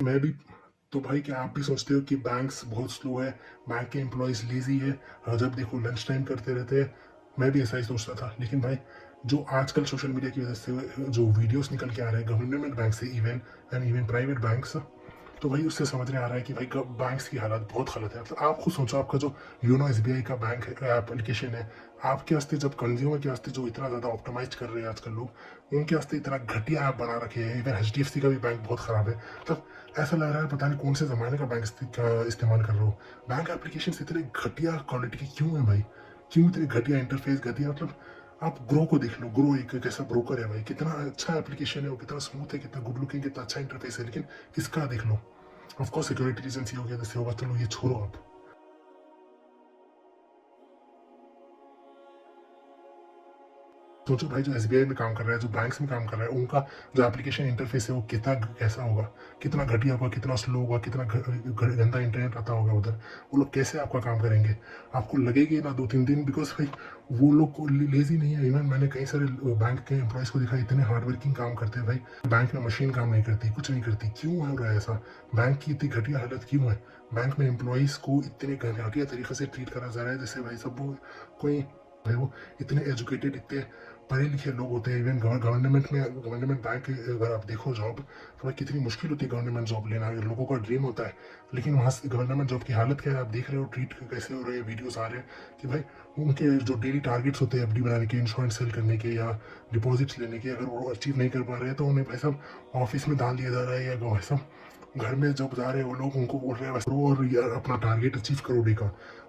मैं भी। तो भाई क्या आप भी सोचते हो कि बैंक्स बहुत स्लो है, बैंक के एम्प्लॉयज़ लेज़ी है, जब देखो लंच टाइम करते रहते हैं? मैं भी ऐसा ही सोचता था। लेकिन भाई जो आजकल सोशल मीडिया की वज़ह से जो वीडियोज़ निकल के आ रहे हैं गवर्नमेंट बैंक से even and even private banks, तो भाई उससे समझ में आ रहा है कि भाई बैंक्स की हालत बहुत गलत है। मतलब आप खुद सोचो, आपका जो योनो एसबीआई का बैंक एप्लीकेशन है, आपके वास्ते जब कंज्यूमर के वास्ते जो इतना ज़्यादा ऑप्टिमाइज कर रहे हैं आजकल लोग, उनके वास्ते इतना घटिया ऐप बना रखे हैं। इवन HDFC का भी बैंक बहुत ख़राब है। मतलब ऐसा लग रहा है पता नहीं कौन से ज़माने का बैंक का इस्तेमाल कर रहे हो। बैंक एप्लीकेशन इतने घटिया क्वालिटी के क्यों है भाई? क्यों इतने घटिया इंटरफेस, घटिया मतलब आप ग्रो को देख लो। ग्रो एक ऐसा ब्रोकर है भाई, कितना अच्छा एप्लीकेशन है वो, कितना स्मूथ है, कितना गुड लुकिंग, कितना अच्छा इंटरफेस है। लेकिन इसका देख लो। ऑफ कोर्स सिक्योरिटी रीजन ये हो गया, जैसे होगा, चलो ये छोड़ो आप। सोचो भाई जो एसबीआई में काम कर रहा है, जो बैंक्स में काम कर रहा है, उनका जो एप्लीकेशन इंटरफेस है वो कितना कैसा होगा, कितना घटिया होगा, कितना स्लो होगा, कितना गंदा इंटरनेट आता होगा उधर। वो लोग कैसे आपका काम करेंगे? आपको लगेगी ना 2-3 दिन, बिकॉज भाई वो लोग को लेजी नहीं है। इवन मैंने कई सारे बैंक के एम्प्लॉयज़ को देखा, इतने हार्डवर्किंग काम करते हैं भाई। बैंक में मशीन काम नहीं करती, कुछ नहीं करती। क्यों हो रहा है ऐसा? बैंक की इतनी घटिया हालत क्यों है? बैंक में एम्प्लॉयज़ को इतने घटिया तरीके से ट्रीट करा जा रहा है, जैसे भाई सब वो कोई भाई वो इतने एजुकेटेड, इतने पढ़े लिखे लोग होते हैं। इवन गवर्नमेंट में, गवर्नमेंट बैंक अगर आप देखो जॉब, तो भाई कितनी मुश्किल होती है गवर्नमेंट जॉब लेना, लोगों का ड्रीम होता है। लेकिन वहाँ से गवर्नमेंट जॉब की हालत क्या है आप देख रहे हो, ट्रीट कैसे हो रहे हैं, वीडियोस आ रहे हैं कि भाई उनके जो डेली टारगेट्स होते हैं एफडी बनाने के, इंश्योरेंस सेल करने के या डिपॉजिट्स लेने के, अगर वो अचीव नहीं कर पा रहे हैं तो उन्हें भाई साहब ऑफिस में डाल दिया जा रहा है, या भाई साहब घर में जब जा रहे हैं वो लोग उनको बोल रहे हैं बस करो और यार अपना टारगेट अचीव करो डे का।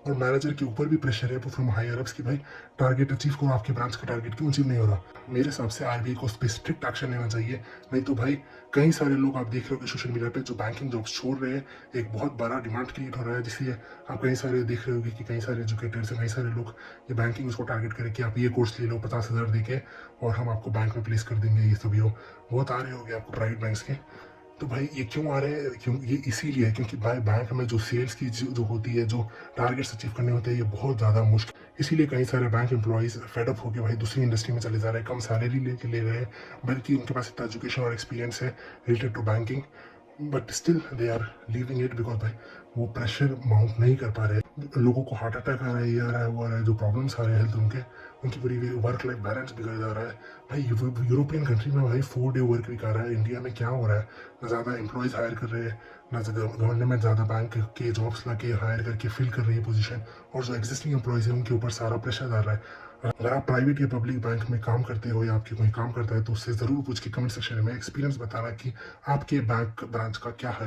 और मैनेजर के ऊपर भी प्रेशर है फ्रॉम हायर अप्स कि भाई टारगेट अचीव करो, आपके ब्रांच का टारगेट क्यों अचीव नहीं हो रहा? मेरे हिसाब से आरबीआई को उस पर स्ट्रिक्ट एक्शन लेना चाहिए। नहीं तो भाई कई सारे लोग आप देख रहे हो कि सोशल मीडिया पे जो बैंकिंग जॉब्स छोड़ रहे हैं, एक बहुत बड़ा डिमांड क्रिएट हो रहा है, जिसलिए आप कई सारे देख रहे होगे कि कई सारे एजुकेटर्स हैं, कई सारे लोग ये बैंकिंग उसको टारगेट करें कि आप ये कोर्स ले लो 50,000 दे के और हम आपको बैंक में प्लेस कर देंगे। ये सभी हो बहुत आ रहे होंगे आपको प्राइवेट बैंक्स के। तो भाई ये क्यों आ रहे हैं? क्यों? ये इसीलिए है क्योंकि भाई बैंक में जो सेल्स की जो होती है, जो टारगेट्स अचीव करने होते हैं, ये बहुत ज़्यादा मुश्किल। इसीलिए कई सारे बैंक एम्प्लॉयज़ फेडअप होकर भाई दूसरी इंडस्ट्री में चले जा रहे हैं, कम सैलरी लेके ले रहे हैं, बल्कि उनके पास इतना एजुकेशन और एक्सपीरियंस है related to banking, but still they are leaving it because भाई वो प्रेशर माउंट नहीं कर पा रहे। लोगों को हार्ट अटैक आ रहा है, ये आ रहा है, वो आ रहा है, जो प्रॉब्लम्स आ रहे हैं हेल्थ उनके, उनकी पूरी वर्क लाइफ बैलेंस बिगड़ जा रहा है। भाई यूरोपियन कंट्री में भाई 4 डे वर्क वीक आ रहा है, इंडिया में क्या हो रहा है? ना ज़्यादा एम्प्लॉयज़ हायर कर रहे हैं, ना गवर्नमेंट ज़्यादा बैंक के जॉब्स ला के हायर करके फिल कर रही है पोजीशन, और जो एग्जिस्टिंग एम्प्लॉयज़ है उनके ऊपर सारा प्रेशर डाल रहा है। अगर आप प्राइवेट या पब्लिक बैंक में काम करते हो या आपके कोई काम करता है तो उससे ज़रूर पूछ के कमेंट सेक्शन में एक्सपीरियंस बताना कि आपके बैंक ब्रांच का क्या है।